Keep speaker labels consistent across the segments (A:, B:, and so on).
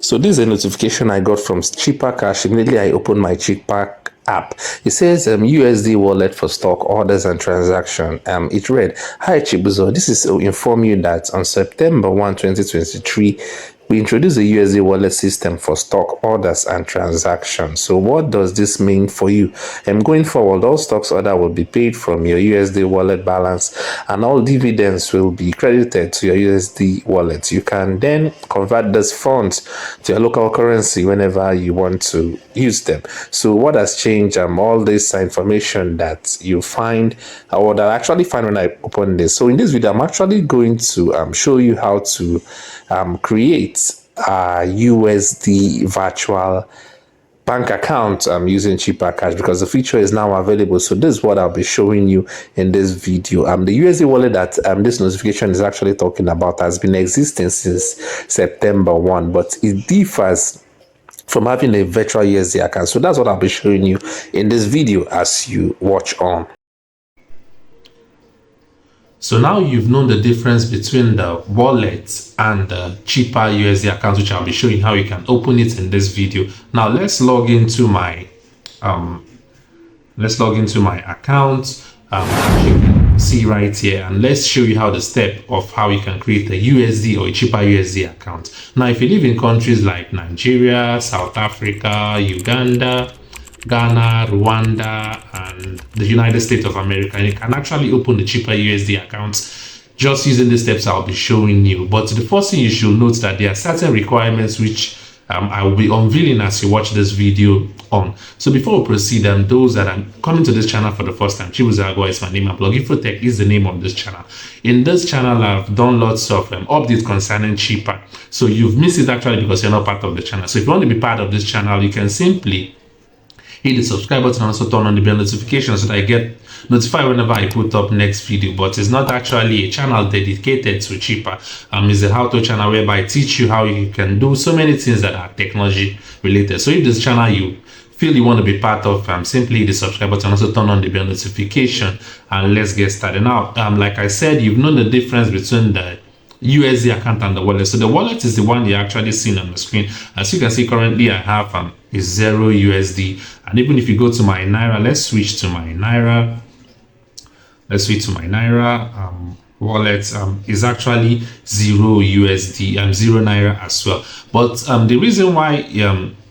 A: So this is a notification I got from Cheaper Cash. Immediately I opened my Cheaper app. It says USD wallet for stock orders and transaction. It read, "Hi Chibuzo, this is to inform you that on September 1, 2023, we introduced a USD wallet system for stock orders and transactions. So what does this mean for you? Going forward, all stocks order will be paid from your USD wallet balance, and all dividends will be credited to your USD wallet. You can then convert those funds to your local currency whenever you want to use them." So what has changed? All this information that you find, or that I actually find when I open this. So in this video, I'm actually going to show you how to create a USD virtual bank account using Cheaper Cash, because the feature is now available. So this is what I'll be showing you in this video. The USD wallet that this notification is actually talking about has been existing since September 1, but it differs from having a virtual USD account. So that's what I'll be showing you in this video as you watch on. So now you've known the difference between the wallet and the Cheaper USD account, which I'll be showing how you can open it in this video. Now let's log into my account. As you can see right here, and let's show you how the step of how you can create a USD or a Cheaper USD account. Now, if you live in countries like Nigeria, South Africa, Uganda, Ghana, Rwanda, and the United States of America, and you can actually open the Cheaper USD account just using the steps I'll be showing you. But the first thing you should note that there are certain requirements which I will be unveiling as you watch this video on. So before we proceed, those that are coming to this channel for the first time, Chibuzo is my name, and Blogifotech is the name of this channel. In this channel, I've done lots of updates concerning Cheaper. So you've missed it actually because you're not part of the channel. So if you want to be part of this channel, you can simply hit the subscribe button and also turn on the bell notification so that I get notified whenever I put up next video. But it's not actually a channel dedicated to Cheaper. It's a how-to channel whereby I teach you how you can do so many things that are technology related. So if this channel you feel you want to be part of, simply hit the subscribe button and also turn on the bell notification, and let's get started. Now, like I said, you've known the difference between the USD account and the wallet. So the wallet is the one you're actually seeing on the screen. As you can see, currently I have is 0 USD, and even if you go to my Naira, let's switch to my Naira. Wallet is actually 0 USD and 0 Naira as well. But the reason why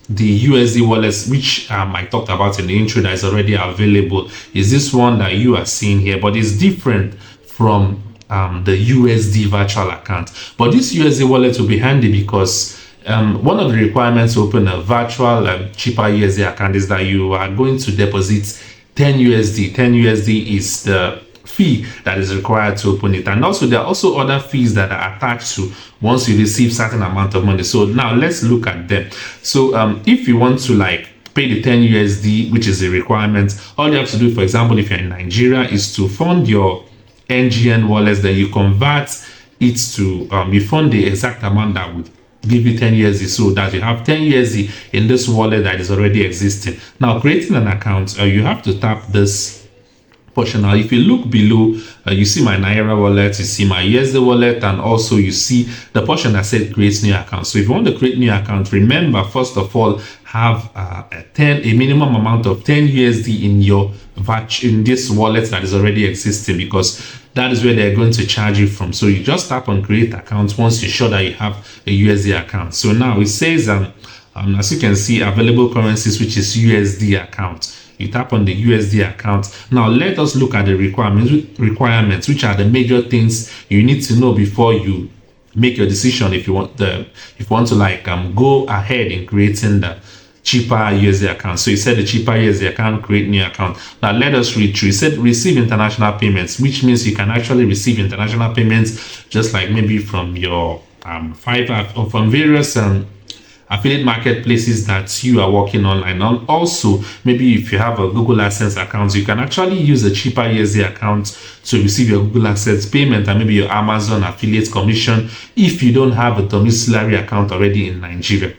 A: the USD wallets, which I talked about in the intro, that is already available, is this one that you are seeing here, but it's different from the USD virtual account. But this USD wallet will be handy because one of the requirements to open a virtual Cheaper USD account is that you are going to deposit 10 USD. 10 USD is the fee that is required to open it, and also there are also other fees that are attached to once you receive certain amount of money. So now let's look at them. So if you want to pay the 10 USD, which is a requirement, all you have to do, for example, if you're in Nigeria, is to fund your NGN wallets, then you convert it to you fund the exact amount that would give you 10 USD, so that you have 10 USD in this wallet that is already existing. Now, creating an account, you have to tap this portion. Now, if you look below, you see my Naira wallet, you see my USD wallet, and also you see the portion that said create new account. So if you want to create new account, remember, first of all, have a minimum amount of 10 USD in this wallet that is already existing, because that is where they're going to charge you from. So you just tap on create account once you're sure that you have a USD account. So now it says as you can see, available currencies, which is USD account. You tap on the USD account. Now let us look at the requirements, which are the major things you need to know before you make your decision if you want to go ahead in creating the Cheaper USD account. So you said the Cheaper USD account, create new account. Now let us read through. It said receive international payments, which means you can actually receive international payments just like maybe from your Fiverr or from various affiliate marketplaces that you are working online on. Also, maybe if you have a Google AdSense account, you can actually use a Cheaper USD account to receive your Google AdSense payment and maybe your Amazon affiliate commission if you don't have a domiciliary account already in Nigeria.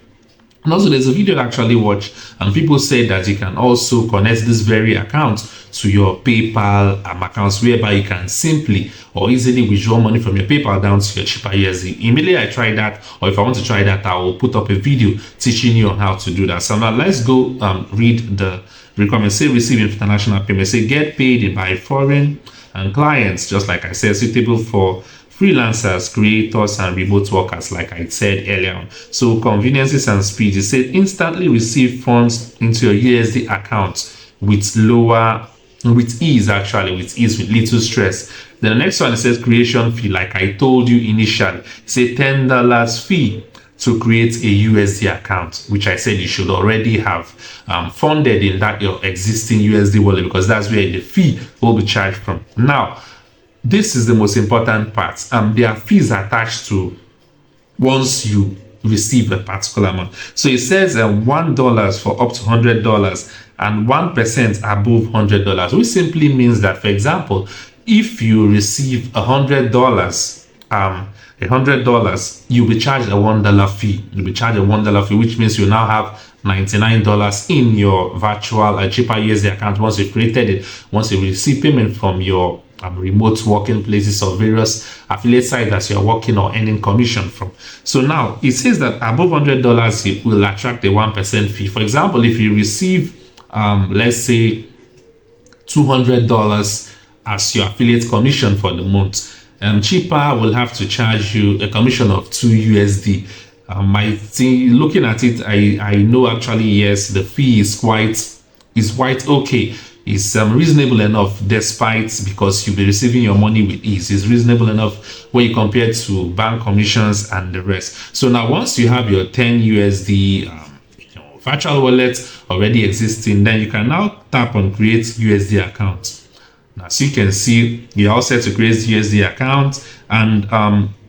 A: And also, there's a video I actually watched, and people said that you can also connect this very account to your PayPal accounts, whereby you can simply or easily withdraw money from your PayPal down to your cheaper USD. Immediately I tried that, or if I want to try that, I will put up a video teaching you on how to do that. So now let's go read the requirements. Say receive international payment. Say get paid by foreign and clients, just like I said, suitable for freelancers, creators, and remote workers, like I said earlier on. So conveniences and speed. It said instantly receive funds into your USD account with ease, with little stress. Then the next one, it says creation fee, like I told you initially. Say $10 fee to create a USD account, which I said you should already have funded in that your existing USD wallet, because that's where the fee will be charged from. Now, this is the most important part. There are fees attached to once you receive a particular amount. So it says $1 for up to $100 and 1% above $100, which simply means that, for example, if you receive $100, you'll be charged a $1 fee. You'll be charged a $1 fee, which means you now have $99 in your virtual cheaper USD account once you've created it, once you receive payment from your remote working places or various affiliate sites that you're working or earning commission from. So now it says that above $100 it will attract a 1% fee. For example, if you receive let's say $200 as your affiliate commission for the month, cheaper will have to charge you a commission of 2 USD. Looking at it, I know actually yes, the fee is quite okay. It's reasonable enough, despite, because you'll be receiving your money with ease. It's reasonable enough when you compare to bank commissions and the rest. So now once you have your 10 USD virtual wallet already existing, then you can now tap on create USD account. Now, as you can see, you're all set to create USD account. And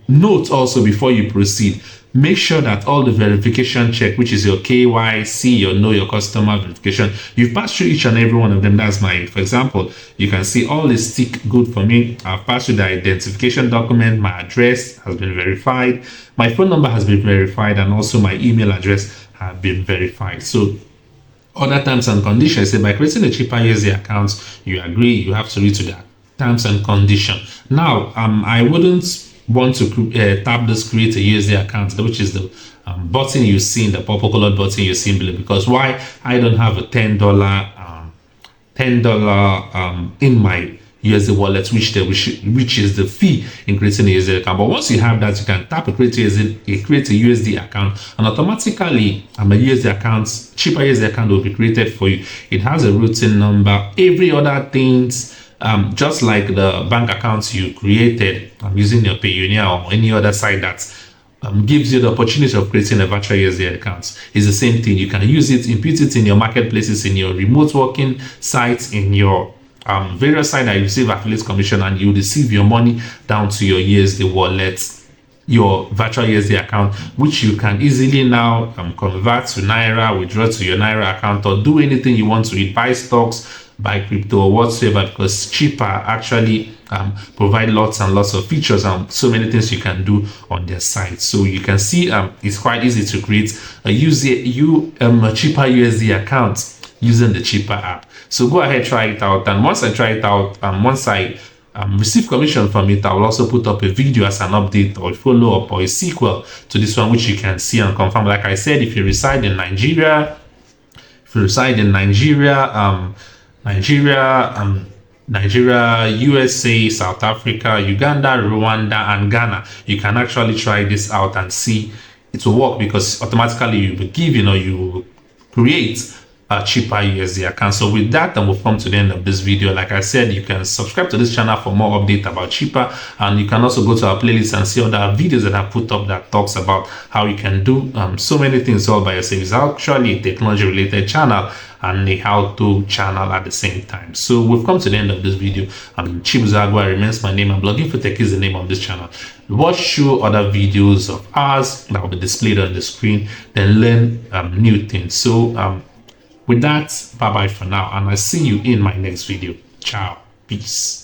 A: note also, before you proceed, make sure that all the verification check, which is your KYC, your know your customer verification, you've passed through each and every one of them. That's mine. For example, you can see all this tick good for me. I've passed through the identification document. My address has been verified. My phone number has been verified, and also my email address have been verified. So other terms and conditions, say by creating a cheaper USD account, you agree, you have to read to that terms and condition. Now, I wouldn't want to tap this create a USD account, which is the button you see in the purple colored button you see below, because why I don't have a $10 in my USD wallet, which is the fee in creating a USD account. But once you have that, you can tap create a USD account, and automatically a USD account, cheaper USD account will be created for you. It has a routing number, every other things. Just like the bank accounts you created using your Payoneer or any other site that gives you the opportunity of creating a virtual USD account. It's the same thing. You can use it, input it in your marketplaces, in your remote working sites, in your various sites that you receive affiliate commission, and you receive your money down to your USD wallet, your virtual USD account, which you can easily now convert to Naira, withdraw to your Naira account, or do anything you want to it, buy stocks, buy crypto or whatsoever, because cheaper actually provide lots and lots of features and so many things you can do on their site. So you can see it's quite easy to create a cheaper USD account using the cheaper app. So go ahead, try it out, and once I try it out, once I receive commission from it, I will also put up a video as an update or a follow-up or a sequel to this one, which you can see and confirm. Like I said, if you reside in Nigeria, Nigeria, USA, South Africa, Uganda, Rwanda, and Ghana, you can actually try this out and see it will work, because automatically you will give, you will create a cheaper USD account. So with that, then we've come to the end of this video. Like I said, you can subscribe to this channel for more updates about cheaper, and you can also go to our playlist and see other videos that I put up that talks about how you can do so many things all by yourself. It's actually a technology related channel and a how-to channel at the same time. So we've come to the end of this video. Chibuzagwa remains my name, and Blogging for Tech is the name of this channel. Watch through other videos of ours that will be displayed on the screen, then learn new things. So with that, bye bye for now, and I'll see you in my next video. Ciao, peace.